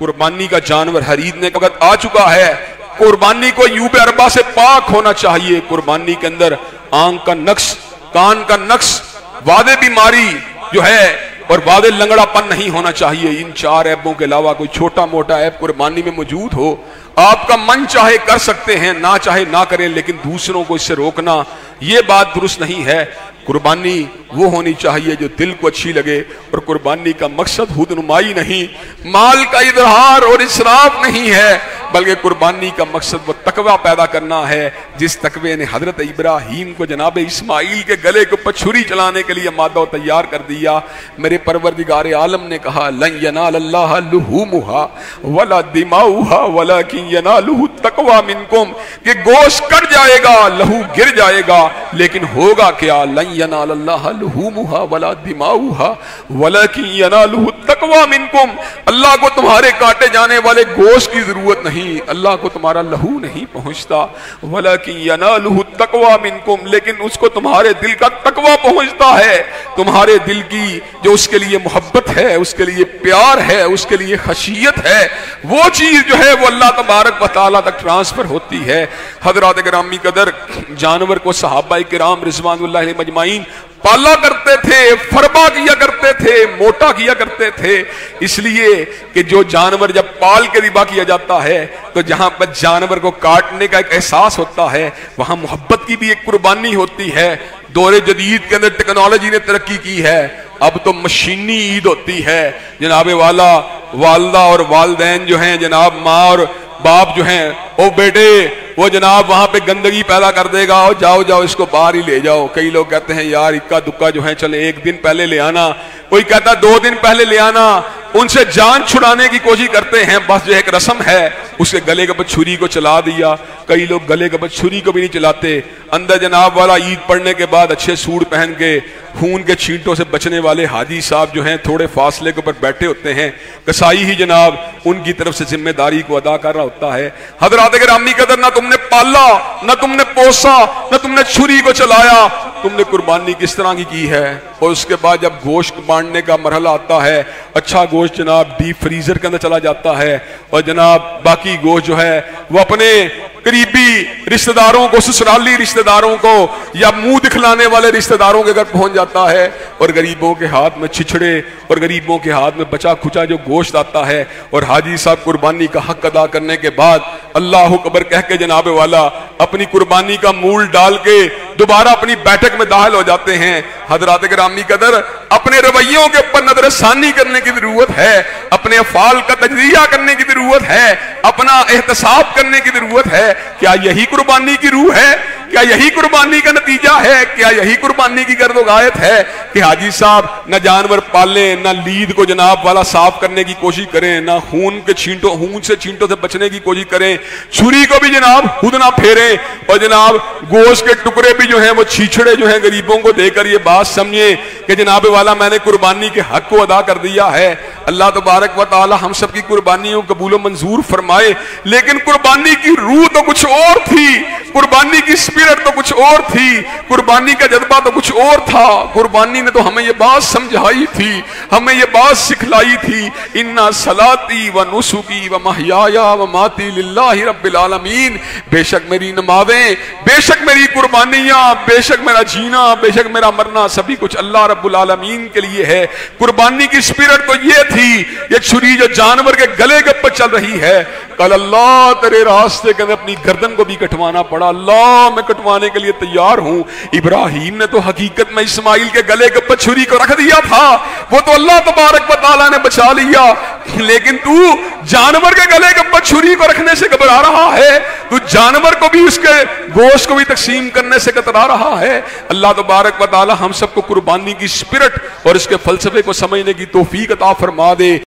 कुर्बानी का जानवर खरीदने का वक्त आ चुका है। कुर्बानी को यूब अरबा से पाक होना चाहिए। कुर्बानी के अंदर आंख का नक्श, कान का नक्श, वादे बीमारी जो है और वादे लंगड़ापन नहीं होना चाहिए। इन 4 ऐबों के अलावा कोई छोटा मोटा ऐब कुर्बानी में मौजूद हो, आपका मन चाहे कर सकते हैं, ना चाहे ना करें, लेकिन दूसरों को इससे रोकना ये बात दुरुस्त नहीं है। कुर्बानी वो होनी चाहिए जो दिल को अच्छी लगे, और कुर्बानी का मकसद खुदनुमाई नहीं, माल का इजहार और इसराफ नहीं है, बल्कि कुर्बानी का मकसद वो तकवा पैदा करना है जिस तकवे ने हजरत इब्राहीम को जनाब इस्माइल के गले को छुरी चलाने के लिए मादा तैयार कर दिया। मेरे परवरदिगार आलम ने कहा लन यनालल्लाह लुहूमुहा वला दिमाउहा वलाकिन यनालुहु तकवा मिनकुम, कि गोश्त कट जाएगा, लहू गिर जाएगा, लेकिन होगा क्या? लन यनालल्लाह लुहूमुहा वला दिमाउहा वलाकिन यनालुहु तकवा मिनकुम। अल्लाह को तुम्हारे काटे जाने वाले गोश्त की जरूरत नहीं, अल्लाह को तुम्हारा लहू नहीं पहुंचता। वलाकिन यनालुहु तकवा मिनकुम, लेकिन उसको तुम्हारे दिल का तकवा पहुंचता है। तुम्हारे दिल की जो उसके लिए मोहब्बत है, उसके लिए प्यार है, उसके लिए खशियत है, वो चीज जो है वो अल्लाह तबारक व तआला तक ट्रांसफर होती है। हजरात गिरामी कदर, जानवर को सहाबा किराम रिज़वानुल्लाह अलैहिम अजमाइन पाला करते थे, फरबा किया करते थे, मोटा किया करते थे, इसलिए कि जो जानवर जब पाल के रिबा किया जाता है तो जहां पर जानवर को काटने का एक एहसास होता है, वहां मोहब्बत की भी एक कुर्बानी होती है। दौरे जदीद के अंदर टेक्नोलॉजी ने तरक्की की है, अब तो मशीनी ईद होती है। जनाब वाला वालदा और वालदैन जो हैं, जनाब माँ और बाप जो हैं, ओ बेटे वो जनाब वहां पे गंदगी पैदा कर देगा, और जाओ जाओ इसको बाहर ही ले जाओ। कई लोग कहते हैं यार इक्का दुक्का जो है चले 1 दिन पहले ले आना, कोई कहता 2 दिन पहले ले आना। उनसे जान छुड़ाने की कोशिश करते हैं, बस जो एक रस्म है उसके गले के ऊपर छुरी को चला दिया। कई लोग गले के ऊपर छुरी को भी नहीं चलाते। अंदर जनाब वाला ईद पढ़ने के बाद अच्छे सूट पहन के खून के छींटों से बचने वाले हाजी साहब जो हैं थोड़े फासले के ऊपर बैठे होते हैं, कसाई ही जनाब उनकी तरफ से जिम्मेदारी को अदा कर रहा होता है। हजरात गिरामी कदर, ना तुमने पाला, ना तुमने पोसा, ना तुमने छुरी को चलाया, तुमने कुर्बानी किस तरह की है। और उसके बाद जब गोश्त बांटने का मरहला आता है, अच्छा गोश्त जनाब डीप फ्रीजर के अंदर चला जाता है, और जनाब बाकी गोश्त जो है वो अपने करीबी रिश्तेदारों को, ससुराली रिश्तेदारों को या मुंह दिखलाने वाले रिश्तेदारों के घर पहुंच जाता है, और गरीबों के हाथ में छिछड़े और गरीबों के हाथ में बचा खुचा जो गोश्त आता है, और हाजी साहब कुर्बानी का हक अदा करने के बाद अल्लाह अकबर कह के जनाब वाला अपनी कुर्बानी का मूल डाल के दोबारा अपनी बैठक में दाखिल हो जाते हैं। हजरात गिरामी कदर, अपने रवैयों के ऊपर नजरसानी करने की जरूरत है, अपने अफाल का तजरिया करने की जरूरत है, अपना एहतसाब करने की जरूरत है। क्या यही कुर्बानी की रूह है? क्या यही कुर्बानी का नतीजा है? क्या यही कुर्बानी की गर्दोगायत है कि हाजी साहब न जानवर पालें, न लीद को जनाब वाला साफ करने की कोशिश करें, न खून से छींटों से बचने की कोशिश करें, छुरी को भी जनाब खुद ना फेरें, और जनाब गोश्त के टुकड़े भी जो हैं वो छीछड़े जो हैं गरीबों को देकर ये बात समझे कि जनाब वाला मैंने कुर्बानी के हक को अदा कर दिया है। अल्लाह तबारक व तआला हम सब की कुर्बानियों को कबूल मंजूर फरमाए। लेकिन कुर्बानी की रूह तो कुछ और थी, कुर्बानी की स्पिरिट तो कुछ और थी, कुर्बानी का जज्बा तो कुछ और था। कुर्बानी ने तो हमें ये बात समझाई थी, हमें ये बात सिखलाई थी, इन्ना सलाती व नुसुकी व महयाया व माती लिल्लाहि रब्बिल आलमीन। बेशक मेरी नमाज़ें, बेशक मेरी कुर्बानियां, बेशक मेरा जीना, बेशक मेरा मरना, सभी कुछ अल्लाह रब्बुल आलमीन के लिए है। कुर्बानी की स्पिरिट तो ये थी, ये छुरी जो जानवर के गले के ऊपर चल रही है, कल अल्लाह तेरे रास्ते के अंदर अपनी गर्दन को भी कटवाना पड़ा, अल्लाह मैं कटवाने के लिए तैयार हूं। इब्राहीम ने तो हकीकत में इस्माइल के गले के ऊपर छुरी को रख दिया था, वो तो अल्लाह तबारक व तआला ने बचा लिया, लेकिन तू जानवर के गले के ऊपर छुरी को रखने से घबरा रहा है, तू जानवर को भी उसके गोश्त को भी तकसीम करने से कतरा रहा है। अल्लाह तबारक व तआला हम सबको कुर्बानी की स्पिरिट और इसके फलसफे को समझने की तौफीक अता फरमा दे।